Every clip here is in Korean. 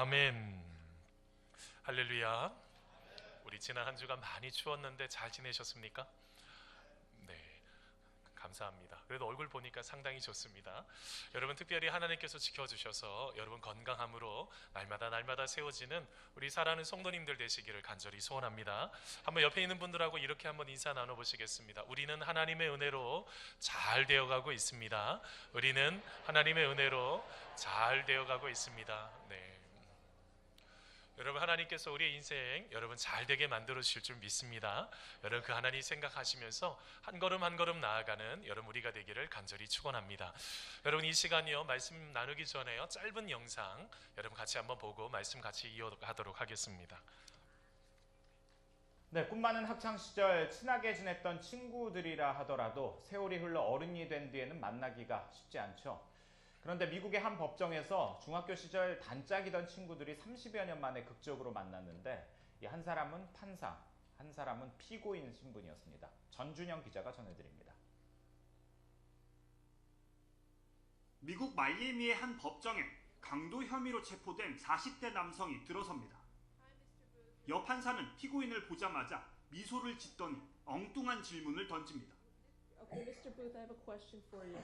아멘. 할렐루야. 우리 지난 한 주간 많이 추웠는데 잘 지내셨습니까? 네, 감사합니다. 그래도 얼굴 보니까 상당히 좋습니다. 여러분 특별히 하나님께서 지켜주셔서 여러분 건강함으로 날마다 세워지는 우리 사랑하는 성도님들 되시기를 간절히 소원합니다. 한번 옆에 있는 분들하고 이렇게 한번 인사 나눠보시겠습니다. 우리는 하나님의 은혜로 잘 되어가고 있습니다. 우리는 하나님의 은혜로 잘 되어가고 있습니다. 네. 여러분 하나님께서 우리의 인생 여러분 잘 되게 만들어 주실 줄 믿습니다. 여러분 그 하나님 생각하시면서 한 걸음 한 걸음 나아가는 여러분 우리가 되기를 간절히 축원합니다. 여러분 이 시간이요 말씀 나누기 전에요 짧은 영상 여러분 같이 한번 보고 말씀 같이 이어가도록 하겠습니다. 네, 꿈 많은 학창 시절 친하게 지냈던 친구들이라 하더라도 세월이 흘러 어른이 된 뒤에는 만나기가 쉽지 않죠. 그런데 미국의 한 법정에서 중학교 시절 단짝이던 친구들이 30여 년 만에 극적으로 만났는데 이 한 사람은 판사, 한 사람은 피고인 신분이었습니다. 전준영 기자가 전해드립니다. 미국 마이애미의 한 법정에 강도 혐의로 체포된 40대 남성이 들어섭니다. 여 판사는 피고인을 보자마자 미소를 짓더니 엉뚱한 질문을 던집니다. Okay, Mr. Booth, I have a question for you.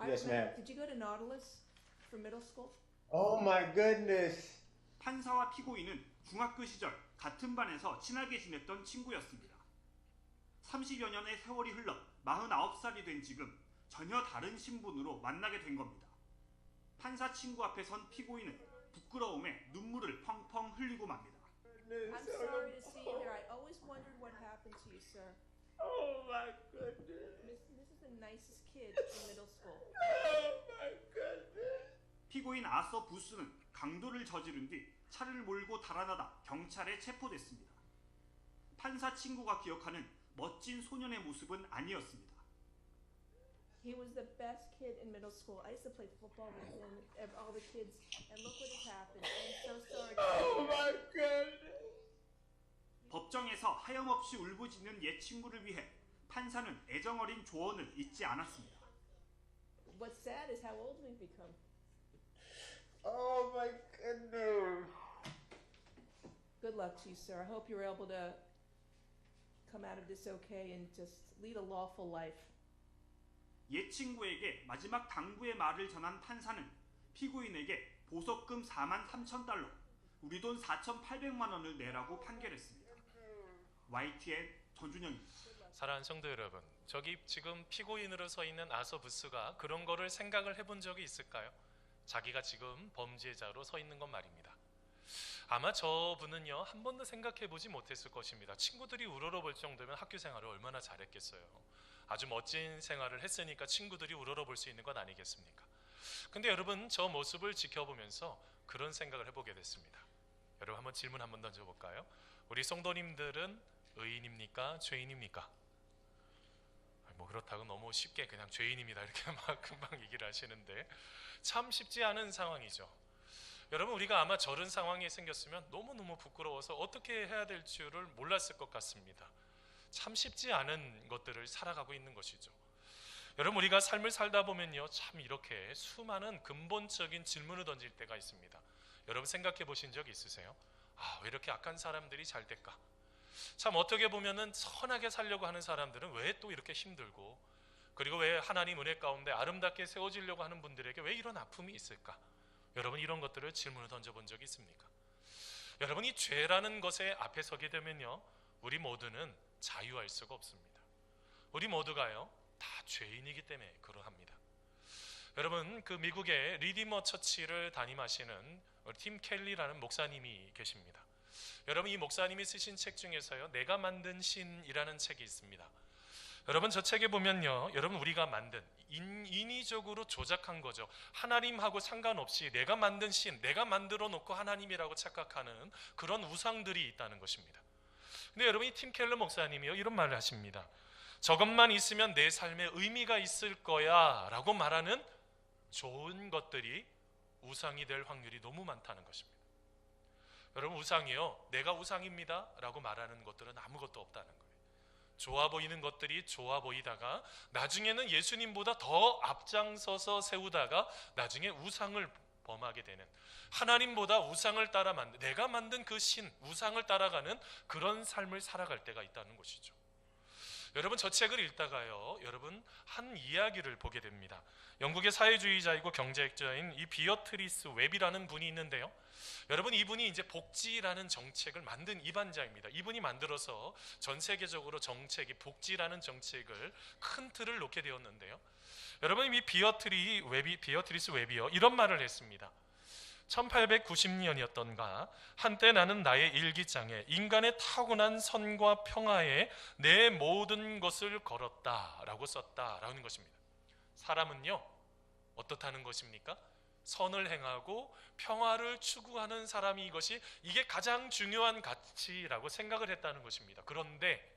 Yes, ma'am. Did you go to Nautilus for middle school? Oh my goodness. 판사와 피고인은 중학교 시절 같은 반에서 친하게 지냈던 친구였습니다. 30여 년의 세월이 흘러 49살이 된 지금 전혀 다른 신분으로 만나게 된 겁니다. 판사 친구 앞에 선 피고인은 부끄러움에 눈물을 펑펑 흘리고 맙니다. I'm sorry to see you here. I always wondered what happened to you, sir. Oh my goodness. This is the nicest kid in middle school. Oh my goodness. 피고인 아서 부스는 강도를 저지른 뒤 차를 몰고 달아나다 경찰에 체포됐습니다. 판사 친구가 기억하는 멋진 소년의 모습은 아니었습니다. He was the best kid in middle school. I used to play football with him and all the kids, and look what has happened. I'm so sorry to see Oh you. my goodness. 법정에서 하염없이 울부짖는 옛 친구를 위해 판사는 애정어린 조언을 잊지 않았습니다. What's sad is how old we've become. Oh my goodness. Good luck to you, sir. I hope you're able to come out of this okay and just lead a lawful life. 옛 친구에게 마지막 당부의 말을 전한 판사는 피고인에게 보석금 43,000달러, 우리 돈 4,800만 원을 내라고 판결했습니다. YTN 전준영입니다. 사랑하는 성도 여러분, 저기 지금 피고인으로 서 있는 아서 부스가 그런 거를 생각을 해본 적이 있을까요? 자기가 지금 범죄자로 서 있는 건 말입니다. 아마 저분은요 한 번도 생각해보지 못했을 것입니다. 친구들이 우러러볼 정도면 학교 생활을 얼마나 잘했겠어요. 아주 멋진 생활을 했으니까 친구들이 우러러볼 수 있는 건 아니겠습니까? 근데 여러분 저 모습을 지켜보면서 그런 생각을 해보게 됐습니다. 여러분 한번 질문 한번 던져볼까요? 우리 성도님들은 의인입니까? 죄인입니까? 뭐 그렇다고 너무 쉽게 그냥 죄인입니다 이렇게 막 금방 얘기를 하시는데 참 쉽지 않은 상황이죠. 여러분 우리가 아마 저런 상황이 생겼으면 너무너무 부끄러워서 어떻게 해야 될 줄을 몰랐을 것 같습니다. 참 쉽지 않은 것들을 살아가고 있는 것이죠. 여러분 우리가 삶을 살다 보면요 참 이렇게 수많은 근본적인 질문을 던질 때가 있습니다. 여러분 생각해 보신 적 있으세요? 왜 이렇게 악한 사람들이 잘 될까? 참 어떻게 보면은 선하게 살려고 하는 사람들은 왜 또 이렇게 힘들고, 그리고 왜 하나님 은혜 가운데 아름답게 세워지려고 하는 분들에게 왜 이런 아픔이 있을까? 여러분 이런 것들을 질문을 던져본 적이 있습니까? 여러분 이 죄라는 것에 앞에 서게 되면요 우리 모두는 자유할 수가 없습니다. 우리 모두가요 다 죄인이기 때문에 그러합니다. 여러분 그 미국의 리디머 처치를 담임하시는 팀 켈리라는 목사님이 계십니다. 여러분 이 목사님이 쓰신 책 중에서요 내가 만든 신이라는 책이 있습니다. 여러분 저 책에 보면요 여러분 우리가 만든 인위적으로 조작한 거죠. 하나님하고 상관없이 내가 만든 신, 내가 만들어 놓고 하나님이라고 착각하는 그런 우상들이 있다는 것입니다. 근데 여러분 이 팀 켈러 목사님이요 이런 말을 하십니다. 저것만 있으면 내 삶에 의미가 있을 거야 라고 말하는 좋은 것들이 우상이 될 확률이 너무 많다는 것입니다. 여러분 우상이요 내가 우상입니다 라고 말하는 것들은 아무것도 없다는 거예요. 좋아 보이는 것들이 좋아 보이다가 나중에는 예수님보다 더 앞장서서 세우다가 나중에 우상을 범하게 되는, 하나님보다 우상을 따라 내가 만든 그 신, 우상을 따라가는 그런 삶을 살아갈 때가 있다는 것이죠. 여러분, 저 책을 읽다가요, 여러분 한 이야기를 보게 됩니다. 영국의 사회주의자이고 경제학자인 이 비어트리스 웹이라는 분이 있는데요, 여러분 이분이 이제 복지라는 정책을 만든 이반자입니다. 이분이 만들어서 전 세계적으로 정책이 복지라는 정책을 큰 틀을 놓게 되었는데요, 여러분 이 비어트리스 웹이요, 이런 말을 했습니다. 1890년이었던가 한때 나는 나의 일기장에 인간의 타고난 선과 평화에 내 모든 것을 걸었다라고 썼다라는 것입니다. 사람은요, 어떻다는 것입니까? 선을 행하고 평화를 추구하는 사람이 이게 가장 중요한 가치라고 생각을 했다는 것입니다. 그런데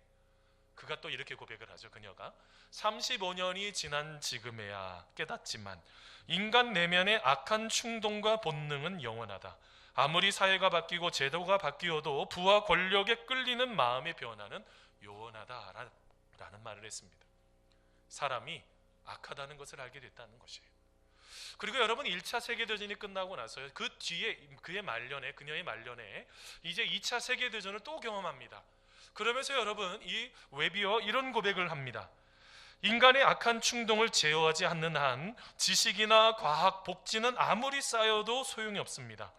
그가 또 이렇게 고백을 하죠. 그녀가 35년이 지난 지금에야 깨닫지만 인간 내면의 악한 충동과 본능은 영원하다. 아무리 사회가 바뀌고 제도가 바뀌어도 부와 권력에 끌리는 마음의 변화는 요원하다라는 말을 했습니다. 사람이 악하다는 것을 알게 됐다는 것이에요. 그리고 여러분 1차 세계대전이 끝나고 나서 그 뒤에 그녀의 말년에 이제 2차 세계대전을 또 경험합니다. 그러면서 여러분 이 웨비어 이런 고백을 합니다. 인간의 악한 충동을 제어하지 않는 한 지식이나 과학, 복지는 아무리 쌓여도 소용이 없습니다.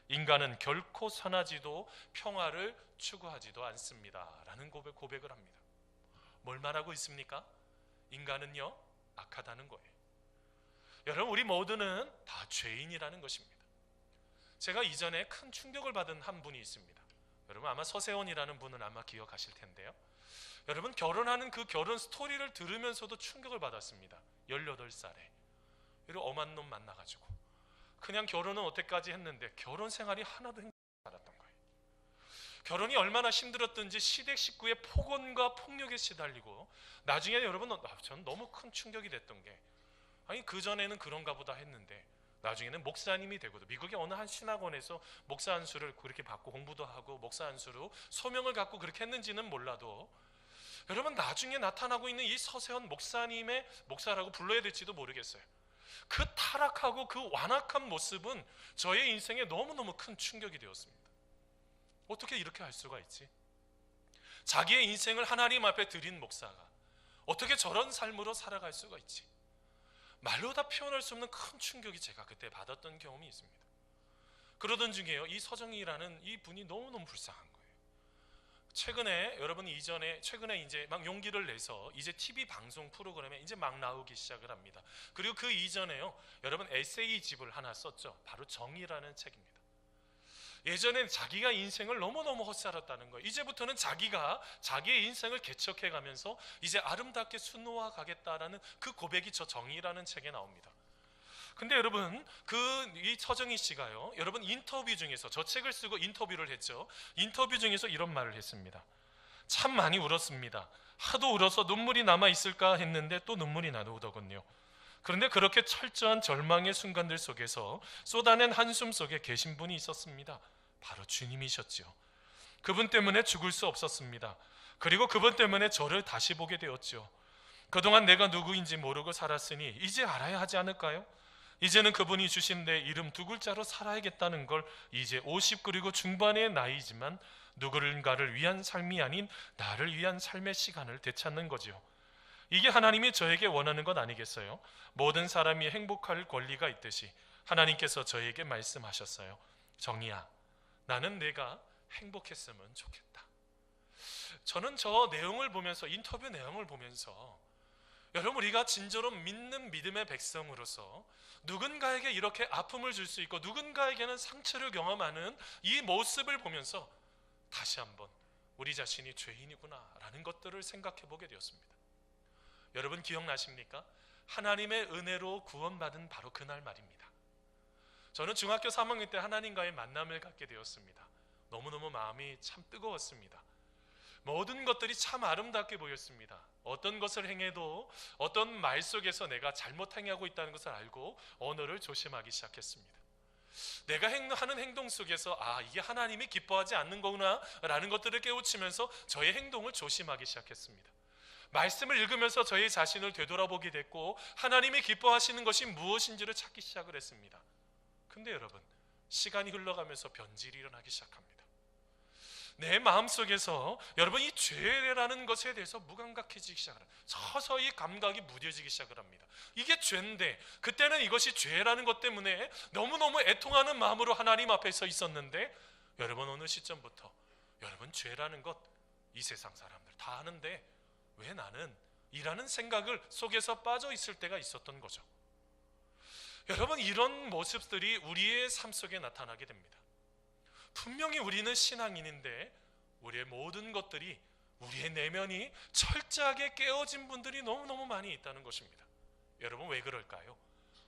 인간은 결코 선하지도 평화를 추구하지도 않습니다 라는 고백을 합니다. 뭘 말하고 있습니까? 인간은요, 악하다는 거예요. 여러분, 우리 모두는 다 죄인이라는 것입니다. 제가 이전에 큰 충격을 받은 한 분이 있습니다. 여러분 아마 서세원이라는 분은 아마 기억하실 텐데요, 여러분 결혼하는 그 결혼 스토리를 들으면서도 충격을 받았습니다. 18살에 이런 엄한 놈 만나가지고 그냥 결혼은 어때까지 했는데 결혼 생활이 하나도 행복하지 않았던 거예요. 결혼이 얼마나 힘들었든지 시댁 식구의 폭언과 폭력에 시달리고, 나중에 여러분 저는 너무 큰 충격이 됐던 게, 아니 그전에는 그런가 보다 했는데 나중에는 목사님이 되고도 미국의 어느 한 신학원에서 목사 안수를 그렇게 받고 공부도 하고 목사 안수로 소명을 갖고 그렇게 했는지는 몰라도, 여러분 나중에 나타나고 있는 이 서세원 목사님의 목사라고 불러야 될지도 모르겠어요. 그 타락하고 그 완악한 모습은 저의 인생에 너무너무 큰 충격이 되었습니다. 어떻게 이렇게 할 수가 있지? 자기의 인생을 하나님 앞에 드린 목사가 어떻게 저런 삶으로 살아갈 수가 있지? 말로 다 표현할 수 없는 큰 충격이 제가 그때 받았던 경험이 있습니다. 그러던 중에요, 이 서정희라는 이 분이 너무너무 불쌍한 거예요. 최근에 이제 막 용기를 내서 이제 TV 방송 프로그램에 이제 막 나오기 시작을 합니다. 그리고 그 이전에요, 여러분 에세이집을 하나 썼죠. 바로 정의라는 책입니다. 예전엔 자기가 인생을 너무너무 헛살았다는 거예요. 이제부터는 자기가 자기의 인생을 개척해 가면서 이제 아름답게 수놓아 가겠다라는 그 고백이 저 정의라는 책에 나옵니다. 근데 여러분 이 서정희 씨가요, 여러분 인터뷰 중에서 저 책을 쓰고 인터뷰를 했죠. 인터뷰 중에서 이런 말을 했습니다. 참 많이 울었습니다. 하도 울어서 눈물이 남아 있을까 했는데 또 눈물이 나오더군요. 그런데 그렇게 철저한 절망의 순간들 속에서 쏟아낸 한숨 속에 계신 분이 있었습니다. 바로 주님이셨죠. 그분 때문에 죽을 수 없었습니다. 그리고 그분 때문에 저를 다시 보게 되었죠. 그동안 내가 누구인지 모르고 살았으니 이제 알아야 하지 않을까요? 이제는 그분이 주신 내 이름 두 글자로 살아야겠다는 걸 이제 50 그리고 중반의 나이지만 누구인가를 위한 삶이 아닌 나를 위한 삶의 시간을 되찾는 거죠. 이게 하나님이 저에게 원하는 것 아니겠어요? 모든 사람이 행복할 권리가 있듯이 하나님께서 저에게 말씀하셨어요. 정희야, 나는 내가 행복했으면 좋겠다. 저는 저 내용을 보면서, 인터뷰 내용을 보면서, 여러분 우리가 진짜로 믿는 믿음의 백성으로서 누군가에게 이렇게 아픔을 줄 수 있고 누군가에게는 상처를 경험하는 이 모습을 보면서 다시 한번 우리 자신이 죄인이구나 라는 것들을 생각해 보게 되었습니다. 여러분 기억나십니까? 하나님의 은혜로 구원받은 바로 그날 말입니다. 저는 중학교 3학년 때 하나님과의 만남을 갖게 되었습니다. 너무너무 마음이 참 뜨거웠습니다. 모든 것들이 참 아름답게 보였습니다. 어떤 것을 행해도 어떤 말 속에서 내가 잘못 행하고 있다는 것을 알고 언어를 조심하기 시작했습니다. 내가 하는 행동 속에서 이게 하나님이 기뻐하지 않는 거구나 라는 것들을 깨우치면서 저의 행동을 조심하기 시작했습니다. 말씀을 읽으면서 저의 자신을 되돌아보게 됐고 하나님이 기뻐하시는 것이 무엇인지를 찾기 시작을 했습니다. 근데 여러분, 시간이 흘러가면서 변질이 일어나기 시작합니다. 내 마음속에서 여러분 이 죄라는 것에 대해서 무감각해지기 시작합니다. 서서히 감각이 무뎌지기 시작을 합니다. 이게 죄인데 그때는 이것이 죄라는 것 때문에 너무너무 애통하는 마음으로 하나님 앞에 서 있었는데, 여러분 어느 시점부터 여러분 죄라는 것 이 세상 사람들 다 아는데 왜 나는 이라는 생각을 속에서 빠져 있을 때가 있었던 거죠. 여러분, 이런 모습들이 우리의 삶 속에 나타나게 됩니다. 분명히 우리는 신앙인인데 우리의 모든 것들이, 우리의 내면이 철저하게 깨어진 분들이 너무너무 많이 있다는 것입니다. 여러분, 왜 그럴까요?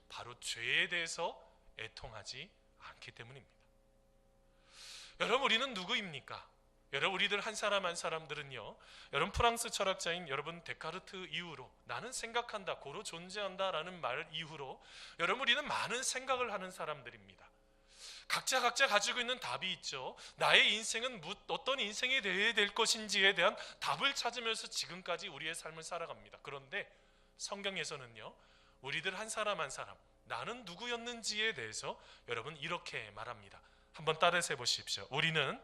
바로 죄에 대해서 애통하지 않기 때문입니다. 여러분, 우리는 누구입니까? 여러분, 우리들 한 사람 한 사람들은요, 여러분 프랑스 철학자인 여러분 데카르트 이후로 나는 생각한다, 고로 존재한다 라는 말 이후로 여러분 우리는 많은 생각을 하는 사람들입니다. 각자 가지고 있는 답이 있죠. 나의 인생은 어떤 인생이 되어야 될 것인지에 대한 답을 찾으면서 지금까지 우리의 삶을 살아갑니다. 그런데 성경에서는요, 우리들 한 사람 한 사람 나는 누구였는지에 대해서 여러분 이렇게 말합니다. 한번 따라서 해보십시오. 우리는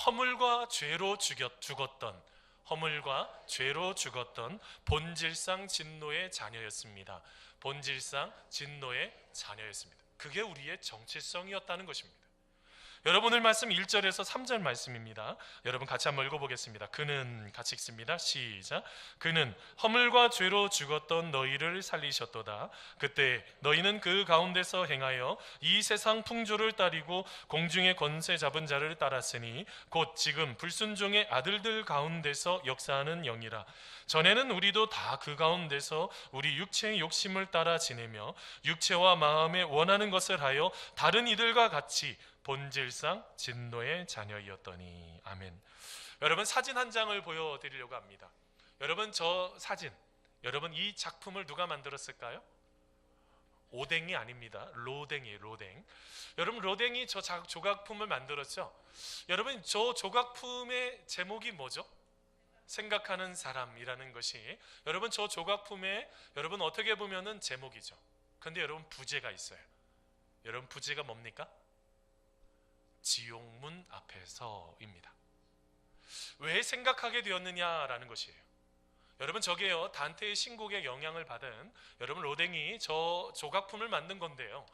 허물과 죄로 죽었던, 허물과 죄로 죽었던 본질상 진노의 자녀였습니다. 본질상 진노의 자녀였습니다. 그게 우리의 정체성이었다는 것입니다. 여러분, 오늘 말씀 1절에서 3절 말씀입니다. 여러분 같이 한번 읽어보겠습니다. 그는, 같이 읽습니다. 시작. 그는 허물과 죄로 죽었던 너희를 살리셨도다. 그때 너희는 그 가운데서 행하여 이 세상 풍조를 따르고 공중의 권세 잡은 자를 따랐으니 곧 지금 불순종의 아들들 가운데서 역사하는 영이라. 전에는 우리도 다 그 가운데서 우리 육체의 욕심을 따라 지내며 육체와 마음에 원하는 것을 하여 다른 이들과 같이 본질상 진노의 자녀이었더니. 아멘. 여러분, 사진 한 장을 보여드리려고 합니다. 여러분, 저 사진, 여러분 이 작품을 누가 만들었을까요? 오뎅이 아닙니다. 로댕이에요. 로댕. 여러분, 로댕이 저 조각품을 만들었죠. 여러분, 저 조각품의 제목이 뭐죠? 생각하는 사람이라는 것이, 여러분 저 조각품에 여러분 어떻게 보면은 제목이죠. 근데 여러분 부제가 있어요. 여러분 부제가 뭡니까? 지옥문 앞에서입니다. 왜 생각하게 되었느냐라는 것이에요. 여러분, 저게요 단테의 신곡에 영향을 받은 여러분 로댕이 저 조각품을 만든 건데요,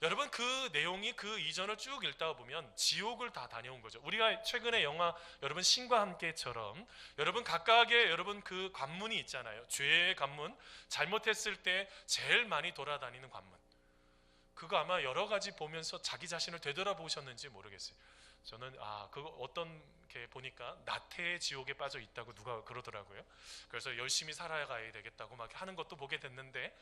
여러분 그 내용이 그 이전을 쭉 읽다 보면 지옥을 다 다녀온 거죠. 우리가 최근에 영화 여러분 신과 함께처럼 여러분 각각의 여러분 그 관문이 있잖아요. 죄의 관문, 잘못했을 때 제일 많이 돌아다니는 관문. 그거 아마 여러 가지 보면서 자기 자신을 되돌아보셨는지 모르겠어요. 저는 그거 어떤 게 보니까 나태의 지옥에 빠져 있다고 누가 그러더라고요. 그래서 열심히 살아가야 되겠다고 막 하는 것도 보게 됐는데,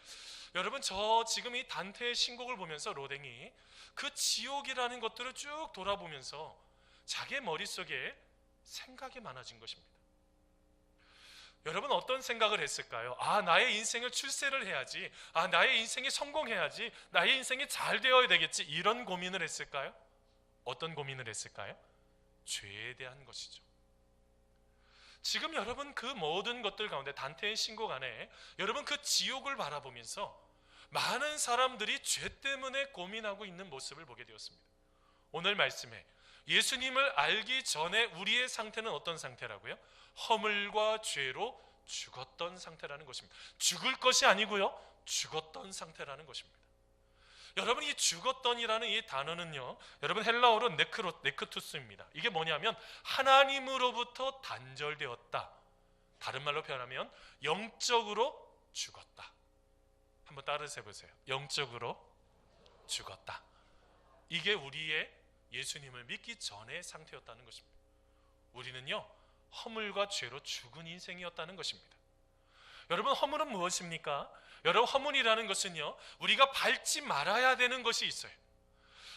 여러분 저 지금 이 단테의 신곡을 보면서 로댕이 그 지옥이라는 것들을 쭉 돌아보면서 자기의 머릿속에 생각이 많아진 것입니다. 여러분 어떤 생각을 했을까요? 나의 인생을 출세를 해야지, 나의 인생이 성공해야지, 나의 인생이 잘 되어야 되겠지, 이런 고민을 했을까요? 어떤 고민을 했을까요? 죄에 대한 것이죠. 지금 여러분 그 모든 것들 가운데 단테의 신곡 안에 여러분 그 지옥을 바라보면서 많은 사람들이 죄 때문에 고민하고 있는 모습을 보게 되었습니다. 오늘 말씀에 예수님을 알기 전에 우리의 상태는 어떤 상태라고요? 허물과 죄로 죽었던 상태라는 것입니다. 죽을 것이 아니고요, 죽었던 상태라는 것입니다. 여러분 이 죽었던이라는 이 단어는요, 여러분 헬라어로 네크투스입니다. 이게 뭐냐면 하나님으로부터 단절되었다. 다른 말로 표현하면 영적으로 죽었다. 한번 따라서 해보세요. 영적으로 죽었다. 이게 우리의 예수님을 믿기 전의 상태였다는 것입니다. 우리는요 허물과 죄로 죽은 인생이었다는 것입니다. 여러분 허물은 무엇입니까? 여러분 허물이라는 것은요, 우리가 밟지 말아야 되는 것이 있어요.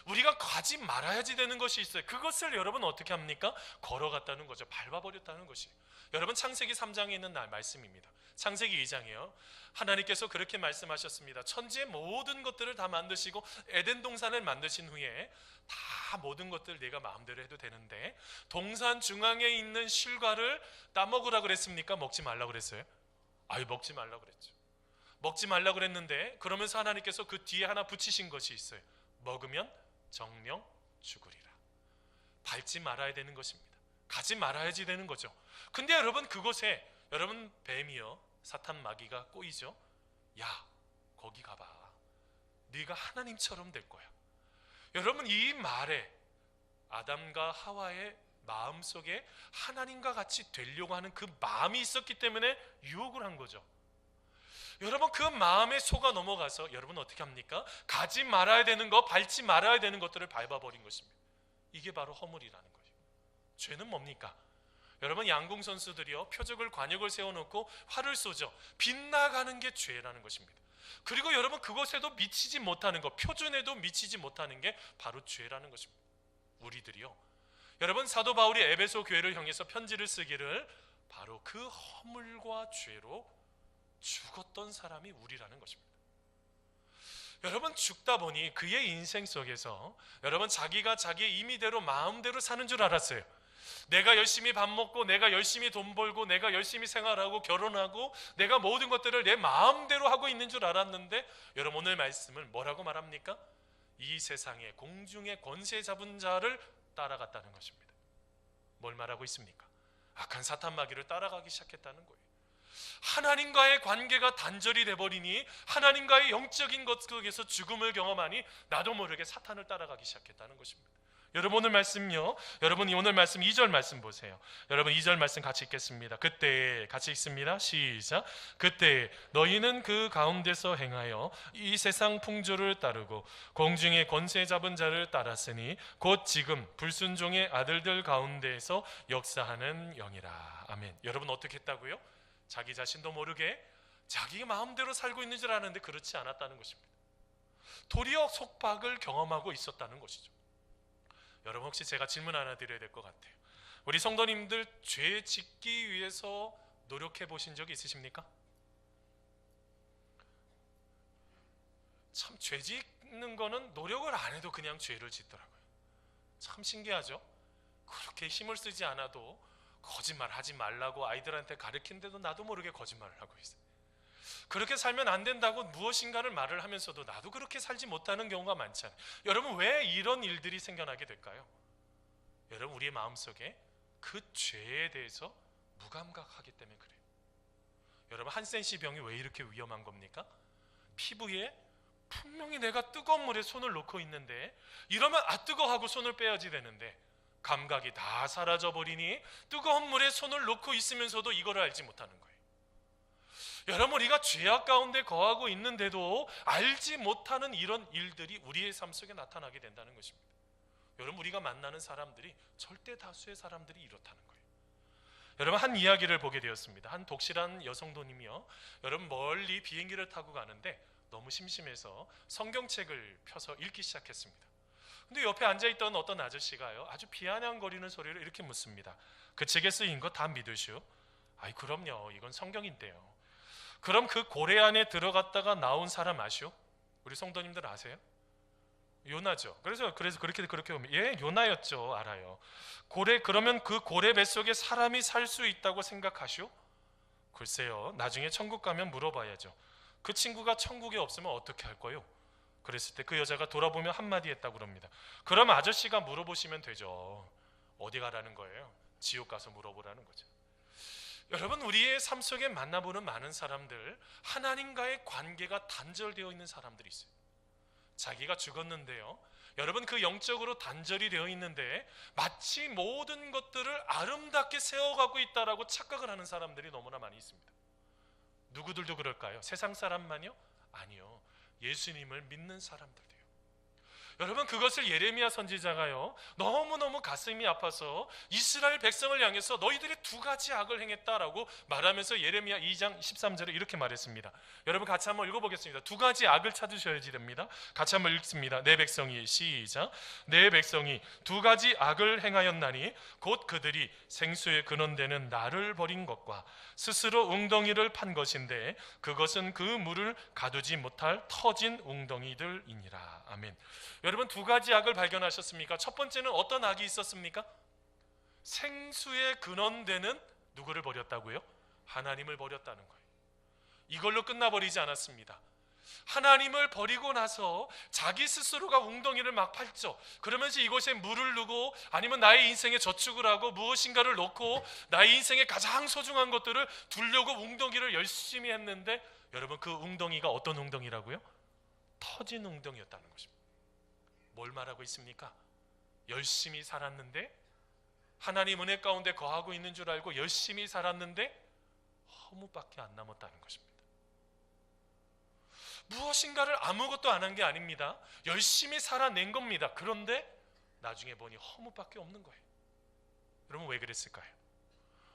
우리가 가지 말아야지 되는 것이 있어요. 그것을 여러분 어떻게 합니까? 걸어갔다는 거죠. 밟아버렸다는 것이. 여러분 창세기 3장에 있는 말씀입니다. 창세기 2장이요, 하나님께서 그렇게 말씀하셨습니다. 천지의 모든 것들을 다 만드시고 에덴 동산을 만드신 후에 다 모든 것들 내가 마음대로 해도 되는데 동산 중앙에 있는 실과를 따먹으라 그랬습니까? 먹지 말라 그랬어요? 먹지 말라 그랬죠. 먹지 말라 그랬는데 그러면서 하나님께서 그 뒤에 하나 붙이신 것이 있어요. 먹으면 정령 죽으리라. 밟지 말아야 되는 것입니다. 가지 말아야지 되는 거죠. 근데 여러분 그곳에 여러분 뱀이요 사탄 마귀가 꼬이죠. 야 거기 가봐. 네가 하나님처럼 될 거야. 여러분 이 말에 아담과 하와의 마음속에 하나님과 같이 되려고 하는 그 마음이 있었기 때문에 유혹을 한 거죠. 여러분 그 마음에 속아 넘어가서 여러분 어떻게 합니까? 가지 말아야 되는 거, 밟지 말아야 되는 것들을 밟아버린 것입니다. 이게 바로 허물이라는 거예요. 죄는 뭡니까? 여러분 양궁 선수들이요 표적을 관역을 세워놓고 활을 쏘죠. 빗나가는 게 죄라는 것입니다. 그리고 여러분 그것에도 미치지 못하는 것, 표준에도 미치지 못하는 게 바로 죄라는 것입니다. 우리들이요 여러분 사도 바울이 에베소 교회를 향해서 편지를 쓰기를 바로 그 허물과 죄로 죽었던 사람이 우리라는 것입니다. 여러분 죽다 보니 그의 인생 속에서 여러분 자기가 자기의 임의대로 마음대로 사는 줄 알았어요. 내가 열심히 밥 먹고 내가 열심히 돈 벌고 내가 열심히 생활하고 결혼하고 내가 모든 것들을 내 마음대로 하고 있는 줄 알았는데 여러분 오늘 말씀을 뭐라고 말합니까? 이 세상에 공중의 권세 잡은 자를 따라갔다는 것입니다. 뭘 말하고 있습니까? 악한 사탄 마귀를 따라가기 시작했다는 거예요. 하나님과의 관계가 단절이 돼버리니 하나님과의 영적인 것 속에서 죽음을 경험하니 나도 모르게 사탄을 따라가기 시작했다는 것입니다. 여러분 오늘 말씀요 여러분 오늘 말씀 2절 말씀 보세요. 여러분 2절 말씀 같이 읽겠습니다. 그때 같이 읽습니다. 시작. 그때 너희는 그 가운데서 행하여 이 세상 풍조를 따르고 공중의 권세 잡은 자를 따랐으니 곧 지금 불순종의 아들들 가운데에서 역사하는 영이라. 아멘. 여러분 어떻게 했다고요? 자기 자신도 모르게 자기 마음대로 살고 있는 줄 아는데 그렇지 않았다는 것입니다. 도리어 속박을 경험하고 있었다는 것이죠. 여러분 혹시 제가 질문 하나 드려야 될 것 같아요. 우리 성도님들 죄 짓기 위해서 노력해 보신 적이 있으십니까? 참 죄 짓는 거는 노력을 안 해도 그냥 죄를 짓더라고요. 참 신기하죠? 그렇게 힘을 쓰지 않아도 거짓말 하지 말라고 아이들한테 가르치는데도 나도 모르게 거짓말을 하고 있어요. 그렇게 살면 안 된다고 무엇인가를 말을 하면서도 나도 그렇게 살지 못하는 경우가 많잖아요. 여러분 왜 이런 일들이 생겨나게 될까요? 여러분 우리의 마음속에 그 죄에 대해서 무감각하기 때문에 그래요. 여러분 한센시 병이 왜 이렇게 위험한 겁니까? 피부에 분명히 내가 뜨거운 물에 손을 놓고 있는데 이러면 뜨거워 하고 손을 빼야지 되는데 감각이 다 사라져 버리니 뜨거운 물에 손을 놓고 있으면서도 이걸 알지 못하는 거예요. 여러분 우리가 죄악 가운데 거하고 있는데도 알지 못하는 이런 일들이 우리의 삶 속에 나타나게 된다는 것입니다. 여러분 우리가 만나는 사람들이 절대 다수의 사람들이 이렇다는 거예요. 여러분 한 이야기를 보게 되었습니다. 한 독실한 여성도님이요 여러분 멀리 비행기를 타고 가는데 너무 심심해서 성경책을 펴서 읽기 시작했습니다. 근데 옆에 앉아있던 어떤 아저씨가요 아주 비아냥거리는 소리로 이렇게 묻습니다. 그 책에 쓰인 거 다 믿으시오? 아이 그럼요 이건 성경인데요. 그럼 그 고래 안에 들어갔다가 나온 사람 아시오? 우리 성도님들 아세요? 요나죠. 그래서 그렇게 보면 예 요나였죠. 알아요. 고래 그러면 그 고래 뱃속에 사람이 살 수 있다고 생각하시오? 글쎄요. 나중에 천국 가면 물어봐야죠. 그 친구가 천국에 없으면 어떻게 할 거요? 그랬을 때 그 여자가 돌아보며 한마디 했다고 그럽니다. 그럼 아저씨가 물어보시면 되죠. 어디 가라는 거예요? 지옥 가서 물어보라는 거죠. 여러분 우리의 삶 속에 만나보는 많은 사람들 하나님과의 관계가 단절되어 있는 사람들이 있어요. 자기가 죽었는데요 여러분 그 영적으로 단절이 되어 있는데 마치 모든 것들을 아름답게 세워가고 있다라고 착각을 하는 사람들이 너무나 많이 있습니다. 누구들도 그럴까요? 세상 사람만요? 아니요. 예수님을 믿는 사람들도요. 여러분 그것을 예레미야 선지자가요 너무너무 가슴이 아파서 이스라엘 백성을 향해서 너희들이 두 가지 악을 행했다라고 말하면서 예레미야 2장 13절에 이렇게 말했습니다. 여러분 같이 한번 읽어보겠습니다. 두 가지 악을 찾으셔야지 됩니다. 같이 한번 읽습니다. 내 백성이 시작. 내 백성이 두 가지 악을 행하였나니 곧 그들이 생수의 근원되는 나를 버린 것과 스스로 웅덩이를 판 것인데 그것은 그 물을 가두지 못할 터진 웅덩이들이니라. 아멘. 여러분 두 가지 악을 발견하셨습니까? 첫 번째는 어떤 악이 있었습니까? 생수의 근원되는 누구를 버렸다고요? 하나님을 버렸다는 거예요. 이걸로 끝나버리지 않았습니다. 하나님을 버리고 나서 자기 스스로가 웅덩이를 막 팠죠. 그러면서 이곳에 물을 두고 아니면 나의 인생에 저축을 하고 무엇인가를 놓고 나의 인생에 가장 소중한 것들을 두려고 웅덩이를 열심히 했는데, 여러분 그 웅덩이가 어떤 웅덩이라고요? 터진 웅덩이였다는 것입니다. 뭘 말하고 있습니까? 열심히 살았는데, 하나님 은혜 가운데 거하고 있는 줄 알고 열심히 살았는데 허무밖에 안 남았다는 것입니다. 무엇인가를 아무것도 안 한 게 아닙니다. 열심히 살아낸 겁니다. 그런데 나중에 보니 허무밖에 없는 거예요. 여러분 왜 그랬을까요?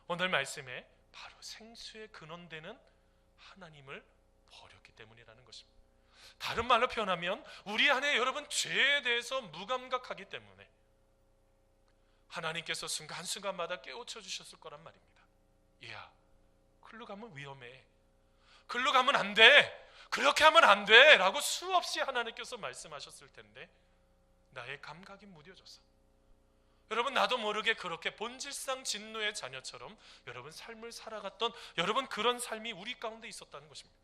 오늘 말씀에 바로 생수의 근원되는 하나님을 버렸기 때문이라는 것입니다. 다른 말로 표현하면 우리 안에 여러분 죄에 대해서 무감각하기 때문에 하나님께서 순간순간마다 깨우쳐 주셨을 거란 말입니다. 야, 글로 가면 위험해. 글로 가면 안 돼. 그렇게 하면 안 돼 라고 수없이 하나님께서 말씀하셨을 텐데 나의 감각이 무뎌져서 여러분 나도 모르게 그렇게 본질상 진노의 자녀처럼 여러분 삶을 살아갔던 여러분 그런 삶이 우리 가운데 있었다는 것입니다.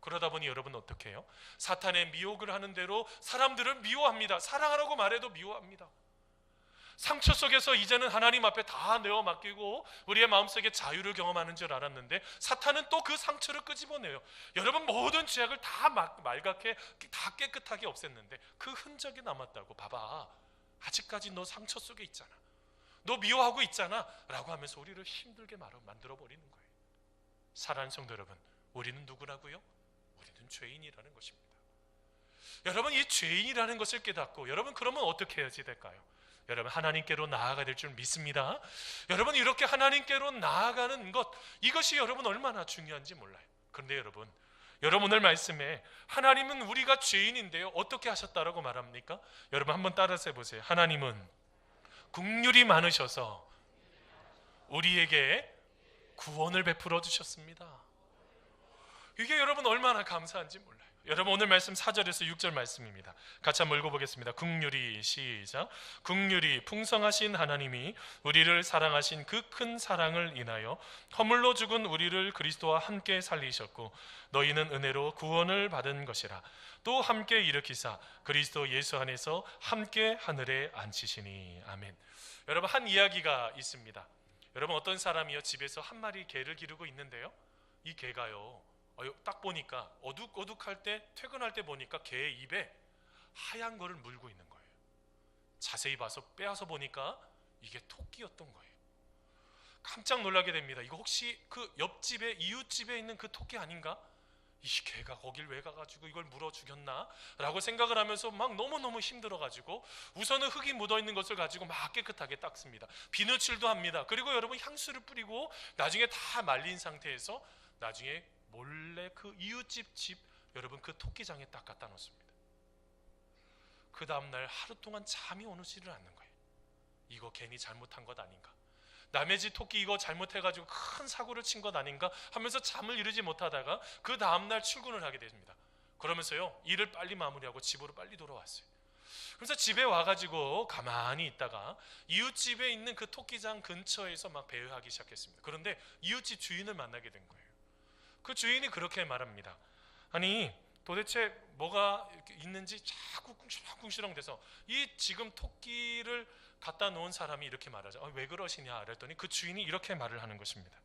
그러다 보니 여러분 어떻게 해요? 사탄의 미혹을 하는 대로 사람들을 미워합니다. 사랑하라고 말해도 미워합니다. 상처 속에서 이제는 하나님 앞에 다 내어 맡기고 우리의 마음속에 자유를 경험하는 줄 알았는데 사탄은 또 그 상처를 끄집어내요. 여러분 모든 죄악을 다 말갛게 다 깨끗하게 없앴는데 그 흔적이 남았다고. 봐봐, 아직까지 너 상처 속에 있잖아, 너 미워하고 있잖아 라고 하면서 우리를 힘들게 만들어 버리는 거예요. 사랑하는 성도 여러분, 우리는 누구라고요? 우리는 죄인이라는 것입니다. 여러분 이 죄인이라는 것을 깨닫고 여러분 그러면 어떻게 해야지 될까요? 여러분 하나님께로 나아가야 될 줄 믿습니다. 여러분 이렇게 하나님께로 나아가는 것, 이것이 여러분 얼마나 중요한지 몰라요. 그런데 여러분 오늘 말씀에 하나님은 우리가 죄인인데요 어떻게 하셨다라고 말합니까? 여러분 한번 따라서 해보세요. 하나님은 긍휼이 많으셔서 우리에게 구원을 베풀어 주셨습니다. 이게 여러분 얼마나 감사한지 몰라요. 여러분 오늘 말씀 4절에서 6절 말씀입니다. 같이 한번 읽어보겠습니다. 긍휼이, 시작. 긍휼이 풍성하신 하나님이 우리를 사랑하신 그 큰 사랑을 인하여 허물로 죽은 우리를 그리스도와 함께 살리셨고 너희는 은혜로 구원을 받은 것이라. 또 함께 일으키사 그리스도 예수 안에서 함께 하늘에 앉히시니. 아멘. 여러분 한 이야기가 있습니다. 여러분 어떤 사람이요 집에서 한 마리 개를 기르고 있는데요 이 개가요 딱 보니까 어둑어둑할 때 퇴근할 때 보니까 개의 입에 하얀 거를 물고 있는 거예요. 자세히 봐서 빼앗아 보니까 이게 토끼였던 거예요. 깜짝 놀라게 됩니다. 이거 혹시 그 옆집에 이웃집에 있는 그 토끼 아닌가? 이 개가 거길 왜 가가지고 이걸 물어 죽였나? 라고 생각을 하면서 막 너무너무 힘들어가지고 우선은 흙이 묻어있는 것을 가지고 막 깨끗하게 닦습니다. 비누칠도 합니다. 그리고 여러분 향수를 뿌리고 나중에 다 말린 상태에서 나중에 몰래 그 이웃집 집 여러분 그 토끼장에 딱 갖다 놓습니다. 그 다음날 하루 동안 잠이 오지를 않는 거예요. 이거 괜히 잘못한 것 아닌가? 남의 집 토끼 이거 잘못해가지고 큰 사고를 친 것 아닌가 하면서 잠을 이루지 못하다가 그 다음날 출근을 하게 됩니다. 그러면서요 일을 빨리 마무리하고 집으로 빨리 돌아왔어요. 그래서 집에 와가지고 가만히 있다가 이웃집에 있는 그 토끼장 근처에서 막 배회하기 시작했습니다. 그런데 이웃집 주인을 만나게 된 거예요. 그 주인이 그렇게 말합니다. 아니 도대체 뭐가 있는지 자꾸 꿍시렁 돼서 이 지금 토끼를 갖다 놓은 사람이 이렇게 말하죠. 왜 그러시냐 그랬더니 그 주인이 이렇게 말을 하는 것입니다.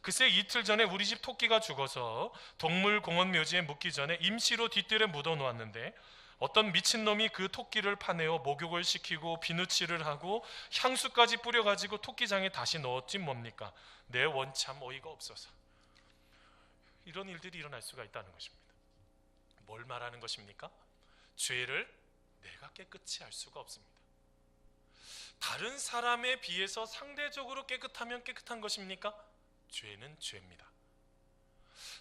글쎄 이틀 전에 우리 집 토끼가 죽어서 동물공원 묘지에 묻기 전에 임시로 뒷뜰에 묻어 놓았는데 어떤 미친놈이 그 토끼를 파내어 목욕을 시키고 비누칠을 하고 향수까지 뿌려가지고 토끼장에 다시 넣었지 뭡니까? 내 원참 어이가 없어서. 이런 일들이 일어날 수가 있다는 것입니다. 뭘 말하는 것입니까? 죄를 내가 깨끗이 알 수가 없습니다. 다른 사람에 비해서 상대적으로 깨끗하면 깨끗한 것입니까? 죄는 죄입니다.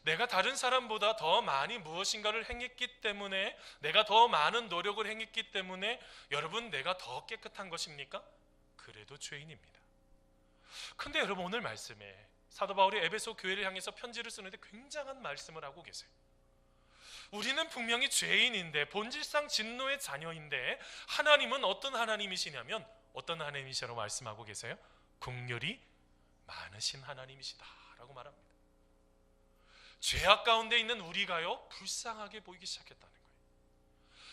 내가 다른 사람보다 더 많이 무엇인가를 행했기 때문에 내가 더 많은 노력을 행했기 때문에 여러분 내가 더 깨끗한 것입니까? 그래도 죄인입니다. 근데 여러분 오늘 말씀에 사도 바울이 에베소 교회를 향해서 편지를 쓰는데 굉장한 말씀을 하고 계세요. 우리는 분명히 죄인인데 본질상 진노의 자녀인데 하나님은 어떤 하나님이시냐면 어떤 하나님이시라고 말씀하고 계세요? 긍휼이 많으신 하나님이시다 라고 말합니다. 죄악 가운데 있는 우리가요 불쌍하게 보이기 시작했다는 거예요.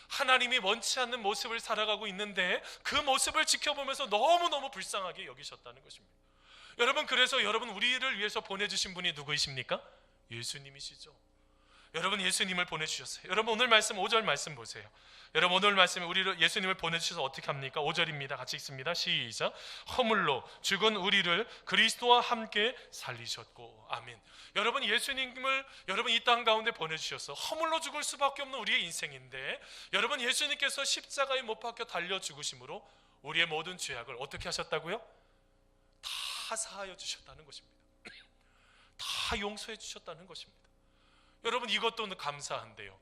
하나님이 원치 않는 모습을 살아가고 있는데 그 모습을 지켜보면서 너무너무 불쌍하게 여기셨다는 것입니다. 여러분, 그래서 여러분 우리를 위해서 보내주신 분이 누구이십니까? 예수님이시죠. 여러분, 예수님을 보내주셨어요. 여러분, 오늘 말씀 5절 말씀 보세요. 여러분, 오늘 말씀에 우리를 예수님을 보내주셔서 어떻게 합니까? 5절입니다. 같이 읽습니다. 시작. 허물로 죽은 우리를 그리스도와 함께 살리셨고. 아멘. 여러분, 예수님을 여러분 이 땅 가운데 보내주셔서 허물로 죽을 수밖에 없는 우리의 인생인데, 여러분 예수님께서 십자가에 못 박혀 달려 죽으심으로 우리의 모든 죄악을 어떻게 하셨다고요? 다 사하여 주셨다는 것입니다. 다 용서해 주셨다는 것입니다. 여러분, 이것도 감사한데요.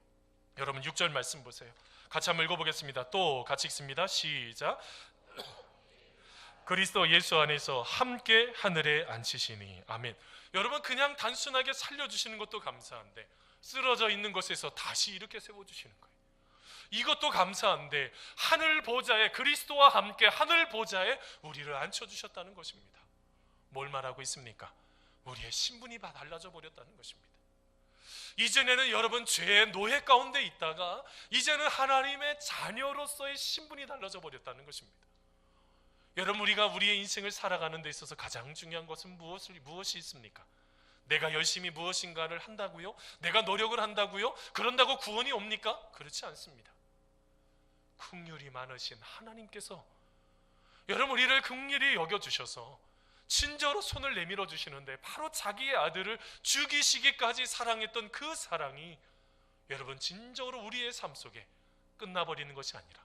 여러분 6절 말씀 보세요. 같이 한번 읽어보겠습니다. 또 같이 읽습니다. 시작. 그리스도 예수 안에서 함께 하늘에 앉히시니. 아멘. 여러분, 그냥 단순하게 살려주시는 것도 감사한데 쓰러져 있는 곳에서 다시 이렇게 세워주시는 거예요. 이것도 감사한데 하늘 보좌에, 그리스도와 함께 하늘 보좌에 우리를 앉혀주셨다는 것입니다. 뭘 말하고 있습니까? 우리의 신분이 다 달라져 버렸다는 것입니다. 이전에는 여러분 죄의 노예 가운데 있다가 이제는 하나님의 자녀로서의 신분이 달라져 버렸다는 것입니다. 여러분, 우리가 우리의 인생을 살아가는 데 있어서 가장 중요한 것은 무엇이 있습니까? 내가 열심히 무엇인가를 한다고요? 내가 노력을 한다고요? 그런다고 구원이 옵니까? 그렇지 않습니다. 긍휼이 많으신 하나님께서 여러분 우리를 긍휼히 여겨주셔서 친절로 손을 내밀어 주시는데, 바로 자기의 아들을 죽이시기까지 사랑했던 그 사랑이 여러분 진정으로 우리의 삶 속에 끝나버리는 것이 아니라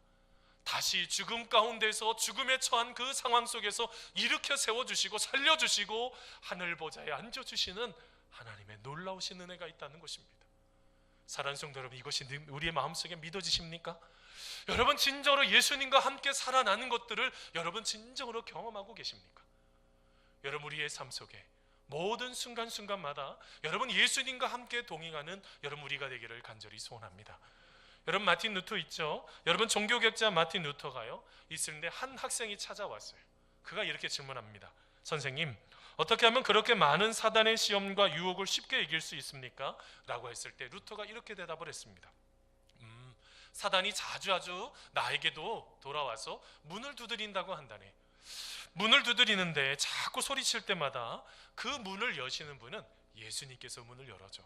다시 죽음 가운데서 죽음에 처한 그 상황 속에서 일으켜 세워주시고 살려주시고 하늘 보좌에 앉아주시는 하나님의 놀라우신 은혜가 있다는 것입니다. 사랑하는 성도 여러분, 이것이 우리의 마음속에 믿어지십니까? 여러분, 진정으로 예수님과 함께 살아나는 것들을 여러분 진정으로 경험하고 계십니까? 여러분, 우리의 삶 속에 모든 순간순간마다 여러분 예수님과 함께 동행하는 여러분 우리가 되기를 간절히 소원합니다. 여러분, 마틴 루터 있죠? 여러분, 종교学자 마틴 루터가요 있을때 한 학생이 찾아왔어요. 그가 이렇게 질문합니다. 선생님, 어떻게 하면 그렇게 많은 사단의 시험과 유혹을 쉽게 이길 수 있습니까? 라고 했을 때 루터가 이렇게 대답을 했습니다. 사단이 자주 나에게도 돌아와서 문을 두드린다고 한다네. 문을 두드리는데 자꾸 소리칠 때마다 그 문을 여시는 분은 예수님께서 문을 열어줘.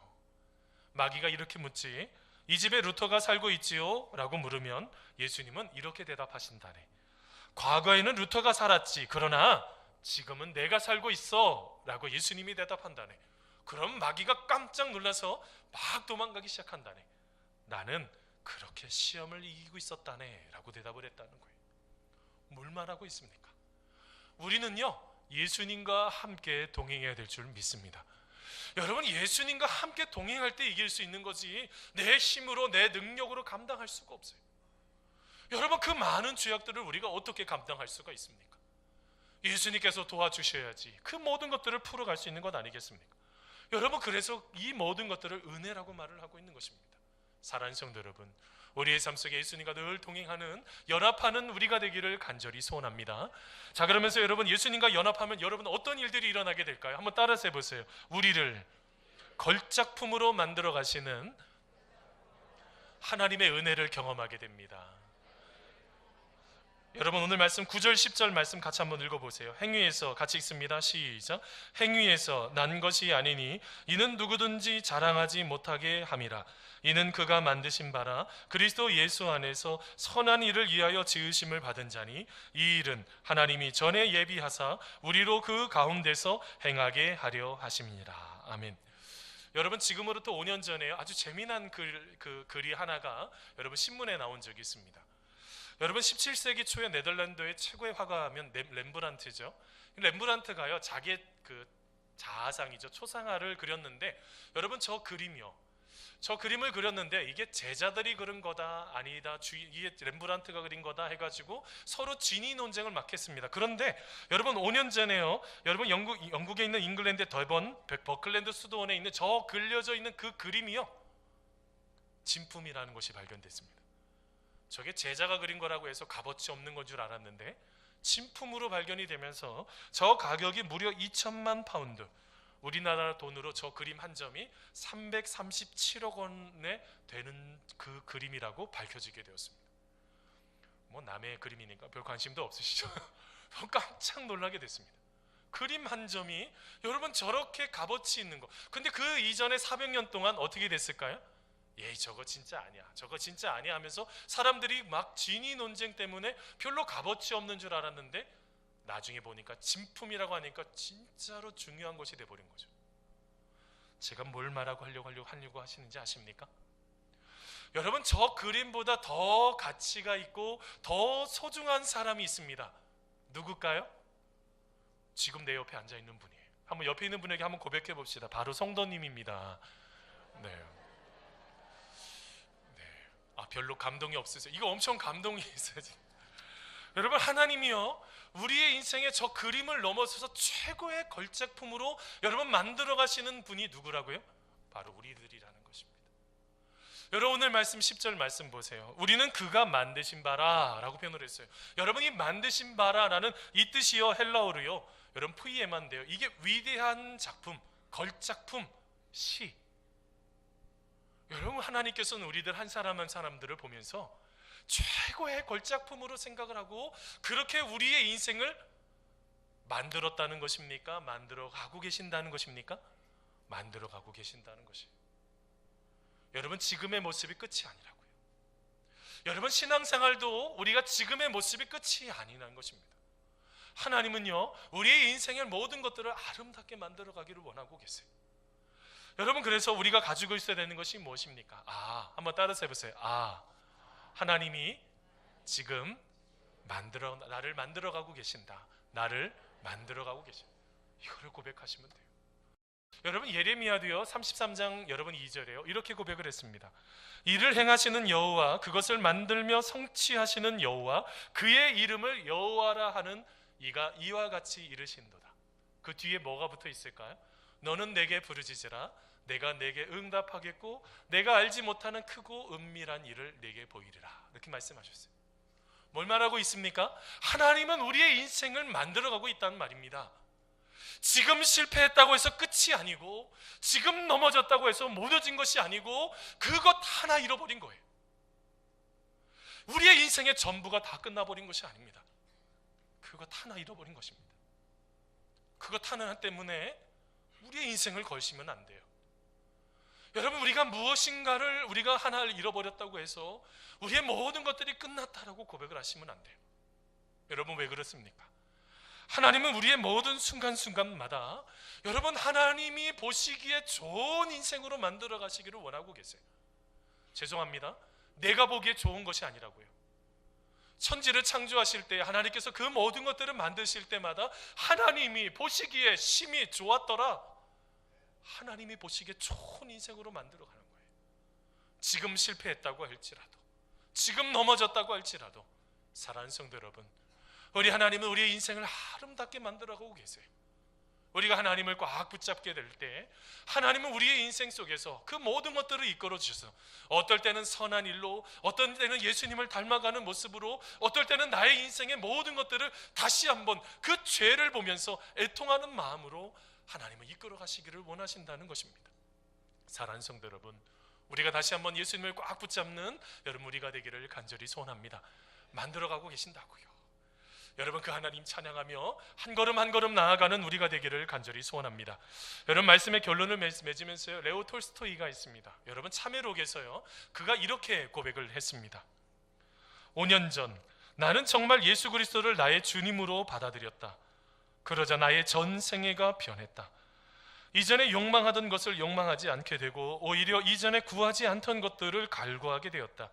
마귀가 이렇게 묻지, 이 집에 루터가 살고 있지요? 라고 물으면 예수님은 이렇게 대답하신다네. 과거에는 루터가 살았지, 그러나 지금은 내가 살고 있어 라고 예수님이 대답한다네. 그럼 마귀가 깜짝 놀라서 막 도망가기 시작한다네. 나는 그렇게 시험을 이기고 있었다네 라고 대답을 했다는 거예요. 뭘 말하고 있습니까? 우리는요 예수님과 함께 동행해야 될 줄 믿습니다. 여러분, 예수님과 함께 동행할 때 이길 수 있는 거지 내 힘으로 내 능력으로 감당할 수가 없어요. 여러분, 그 많은 죄악들을 우리가 어떻게 감당할 수가 있습니까? 예수님께서 도와주셔야지 그 모든 것들을 풀어갈 수 있는 것 아니겠습니까? 여러분, 그래서 이 모든 것들을 은혜라고 말을 하고 있는 것입니다. 사랑하는 성도 여러분, 우리의 삶 속에 예수님과 늘 동행하는, 연합하는 우리가 되기를 간절히 소원합니다. 자, 그러면서 여러분, 예수님과 연합하면 여러분 어떤 일들이 일어나게 될까요? 한번 따라서 해보세요. 우리를 걸작품으로 만들어 가시는 하나님의 은혜를 경험하게 됩니다. 여러분, 오늘 말씀 9절 10절 말씀 같이 한번 읽어보세요. 행위에서, 같이 읽습니다. 시작. 행위에서 난 것이 아니니 이는 누구든지 자랑하지 못하게 함이라. 이는 그가 만드신 바라 그리스도 예수 안에서 선한 일을 위하여 지으심을 받은 자니 이 일은 하나님이 전에 예비하사 우리로 그 가운데서 행하게 하려 하심이라. 아멘. 여러분, 지금으로부터 5년 전에 아주 재미난 글이 하나가 여러분 신문에 나온 적이 있습니다. 여러분, 17세기 초에 네덜란드의 최고의 화가하면 렘브란트죠. 렘브란트가요 자기의 그 자아상이죠, 초상화를 그렸는데 여러분 저 그림을 그렸는데 이게 제자들이 그린 거다 아니다, 이게 렘브란트가 그린 거다 해가지고 서로 진위 논쟁을 막 했습니다. 그런데 여러분 5년 전에요, 여러분 영국에 있는 잉글랜드의 더번 버클랜드 수도원에 있는 저 그려져 있는 그 그림이요 진품이라는 것이 발견됐습니다. 저게 제자가 그린 거라고 해서 값어치 없는 건 줄 알았는데 진품으로 발견이 되면서 저 가격이 무려 2천만 파운드, 우리나라 돈으로 저 그림 한 점이 337억 원에 되는 그 그림이라고 밝혀지게 되었습니다. 뭐 남의 그림이니까 별 관심도 없으시죠? 깜짝 놀라게 됐습니다. 그림 한 점이 여러분 저렇게 값어치 있는 거. 근데 그 이전에 400년 동안 어떻게 됐을까요? 예, 저거 진짜 아니야. 저거 진짜 아니야 하면서 사람들이 막 진위 논쟁 때문에 별로 값어치 없는 줄 알았는데 나중에 보니까 진품이라고 하니까 진짜로 중요한 것이 돼버린 거죠. 제가 뭘 말하고 하려고 하시는지 아십니까? 여러분 저 그림보다 더 가치가 있고 더 소중한 사람이 있습니다. 누굴까요? 지금 내 옆에 앉아있는 분이에요. 한번 옆에 있는 분에게 한번 고백해 봅시다. 바로 성도님입니다. 네. 별로 감동이 없으세요? 이거 엄청 감동이 있어야지. 여러분 하나님이요 우리의 인생에 저 그림을 넘어서서 최고의 걸작품으로 여러분 만들어 가시는 분이 누구라고요? 바로 우리들이라는 것입니다. 여러분 오늘 말씀 10절 말씀 보세요. 우리는 그가 만드신 바라 라고 표현을 했어요. 여러분 이 만드신 바라라는 이 뜻이요 헬라어로요 여러분 포이에만데요 이게 위대한 작품, 걸작품, 시. 여러분 하나님께서는 우리들 한 사람 한 사람들을 보면서 최고의 걸작품으로 생각을 하고 그렇게 우리의 인생을 만들었다는 것입니까? 만들어가고 계신다는 것입니까? 만들어가고 계신다는 것이에요. 여러분 지금의 모습이 끝이 아니라고요. 여러분 신앙생활도 우리가 지금의 모습이 끝이 아니라는 것입니다. 하나님은요 우리의 인생의 모든 것들을 아름답게 만들어가기를 원하고 계세요. 여러분 그래서 우리가 가지고 있어야 되는 것이 무엇입니까? 한번 따라서 해보세요. 하나님이 지금 나를 만들어가고 계신다. 나를 만들어가고 계신다. 이거를 고백하시면 돼요. 여러분 예레미야도요 33장 여러분 2절에요 이렇게 고백을 했습니다. 이를 행하시는 여호와 그것을 만들며 성취하시는 여호와 그의 이름을 여호와라 하는 이가 이와 같이 이르신도다. 그 뒤에 뭐가 붙어 있을까요? 너는 내게 부르짖으라 내가 내게 응답하겠고 내가 알지 못하는 크고 은밀한 일을 내게 보이리라. 이렇게 말씀하셨어요. 뭘 말하고 있습니까? 하나님은 우리의 인생을 만들어가고 있다는 말입니다. 지금 실패했다고 해서 끝이 아니고 지금 넘어졌다고 해서 못 얻은 것이 아니고 그것 하나 잃어버린 거예요. 우리의 인생의 전부가 다 끝나버린 것이 아닙니다. 그것 하나 잃어버린 것입니다. 그것 하나 때문에 우리의 인생을 걸시면 안 돼요. 여러분 우리가 무엇인가를 우리가 하나를 잃어버렸다고 해서 우리의 모든 것들이 끝났다라고 고백을 하시면 안 돼요. 여러분 왜 그렇습니까? 하나님은 우리의 모든 순간순간마다 여러분 하나님이 보시기에 좋은 인생으로 만들어 가시기를 원하고 계세요. 죄송합니다. 내가 보기에 좋은 것이 아니라고요. 천지를 창조하실 때 하나님께서 그 모든 것들을 만드실 때마다 하나님이 보시기에 심히 좋았더라. 하나님이 보시기에 좋은 인생으로 만들어가는 거예요. 지금 실패했다고 할지라도 지금 넘어졌다고 할지라도 사랑하는 성도 여러분 우리 하나님은 우리의 인생을 아름답게 만들어가고 계세요. 우리가 하나님을 꽉 붙잡게 될 때 하나님은 우리의 인생 속에서 그 모든 것들을 이끌어 주셔서 어떨 때는 선한 일로 어떤 때는 예수님을 닮아가는 모습으로 어떨 때는 나의 인생의 모든 것들을 다시 한번 그 죄를 보면서 애통하는 마음으로 하나님은 이끌어 가시기를 원하신다는 것입니다. 사랑하는 성도 여러분 우리가 다시 한번 예수님을 꽉 붙잡는 여러분 우리가 되기를 간절히 소원합니다. 만들어가고 계신다고요. 여러분 그 하나님 찬양하며 한 걸음 한 걸음 나아가는 우리가 되기를 간절히 소원합니다. 여러분 말씀의 결론을 맺으면서요 레오 톨스토이가 있습니다. 여러분 참회록에서요 그가 이렇게 고백을 했습니다. 5년 전 나는 정말 예수 그리스도를 나의 주님으로 받아들였다. 그러자 나의 전 생애가 변했다. 이전에 욕망하던 것을 욕망하지 않게 되고 오히려 이전에 구하지 않던 것들을 갈구하게 되었다.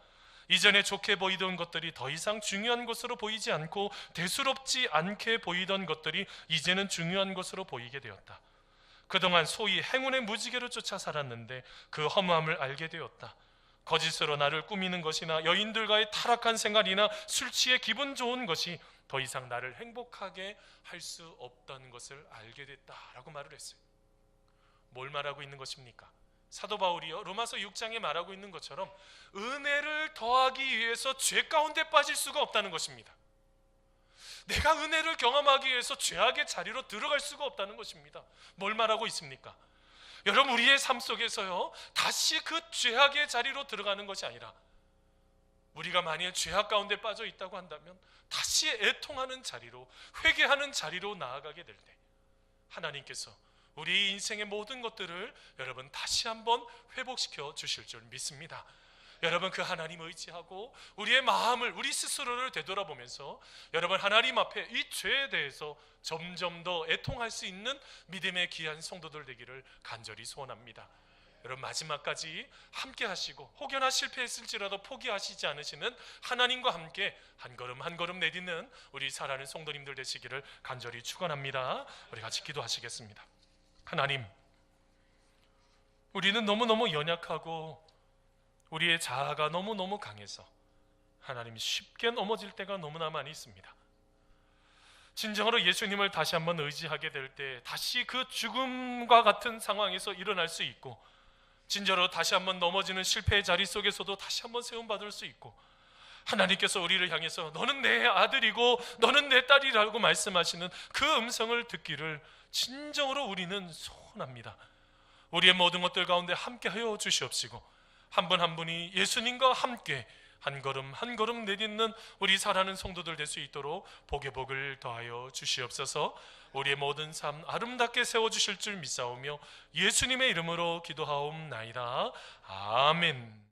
이전에 좋게 보이던 것들이 더 이상 중요한 것으로 보이지 않고 대수롭지 않게 보이던 것들이 이제는 중요한 것으로 보이게 되었다. 그동안 소위 행운의 무지개로 쫓아 살았는데 그 허무함을 알게 되었다. 거짓으로 나를 꾸미는 것이나 여인들과의 타락한 생활이나 술 취해 기분 좋은 것이 더 이상 나를 행복하게 할 수 없다는 것을 알게 됐다라고 말을 했어요. 뭘 말하고 있는 것입니까? 사도 바울이요 로마서 6장에 말하고 있는 것처럼 은혜를 더하기 위해서 죄 가운데 빠질 수가 없다는 것입니다. 내가 은혜를 경험하기 위해서 죄악의 자리로 들어갈 수가 없다는 것입니다. 뭘 말하고 있습니까? 여러분, 우리의 삶 속에서요, 다시 그 죄악의 자리로 들어가는 것이 아니라, 우리가 만일 죄악 가운데 빠져 있다고 한다면 다시 애통하는 자리로, 회개하는 자리로 나아가게 될 때 하나님께서 우리 인생의 모든 것들을 여러분 다시 한번 회복시켜 주실 줄 믿습니다. 여러분, 그 하나님 의지하고 우리의 마음을, 우리 스스로를 되돌아보면서 여러분, 하나님 앞에 이 죄에 대해서 점점 더 애통할 수 있는 믿음의 귀한 성도들 되기를 간절히 소원합니다. 여러분, 마지막까지 함께 하시고 혹여나 실패했을지라도 포기하시지 않으시는 하나님과 함께 한 걸음 한 걸음 내딛는 우리 사랑하는 성도님들 되시기를 간절히 축원합니다. 우리 같이 기도하시겠습니다. 하나님, 우리는 너무너무 연약하고 우리의 자아가 너무너무 강해서 하나님 쉽게 넘어질 때가 너무나 많이 있습니다. 진정으로 예수님을 다시 한번 의지하게 될 때 다시 그 죽음과 같은 상황에서 일어날 수 있고, 진짜로 다시 한번 넘어지는 실패의 자리 속에서도 다시 한번 세움받을 수 있고, 하나님께서 우리를 향해서 너는 내 아들이고 너는 내 딸이라고 말씀하시는 그 음성을 듣기를 진정으로 우리는 소원합니다. 우리의 모든 것들 가운데 함께하여 주시옵시고, 한 분 한 분이 예수님과 함께 한 걸음 한 걸음 내딛는 우리 사랑하는 성도들 될 수 있도록 복의 복을 더하여 주시옵소서. 우리의 모든 삶 아름답게 세워주실 줄 믿사오며 예수님의 이름으로 기도하옵나이다. 아멘.